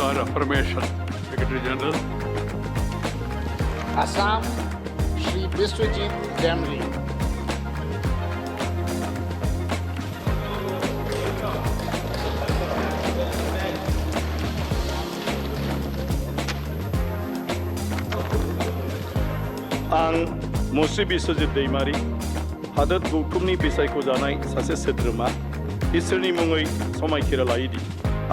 or affirmation. Secretary General. Assam, Shri Biswajit Daimary. आं Shri Biswajit Daimary, हादोर गौथुमनि बिसायखौ जानाय सासे सोद्रोमा इसोरनि मुङै समायखिरा लायोदि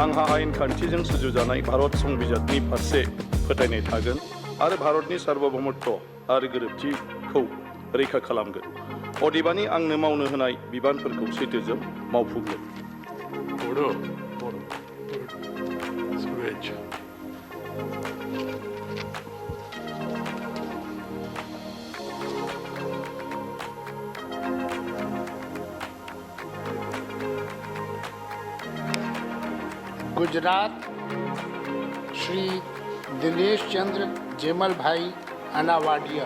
आंहा आयेन खान्थिजों सुजुजानाय भारत संबिजितनि फारसे फोथायनाय थागोन आरो भारतनि सार्वभौमत्व आरो गोरोबथिखौ रैखा खालामगोन। अदेबानि आंनो मावनो होनाय बिबानफोरखौ सैथोजों मावफुंगोन। Bodo. Switch. Gujarat, Shri Dinesh Chandra Gemmell भाई अनावाडिया।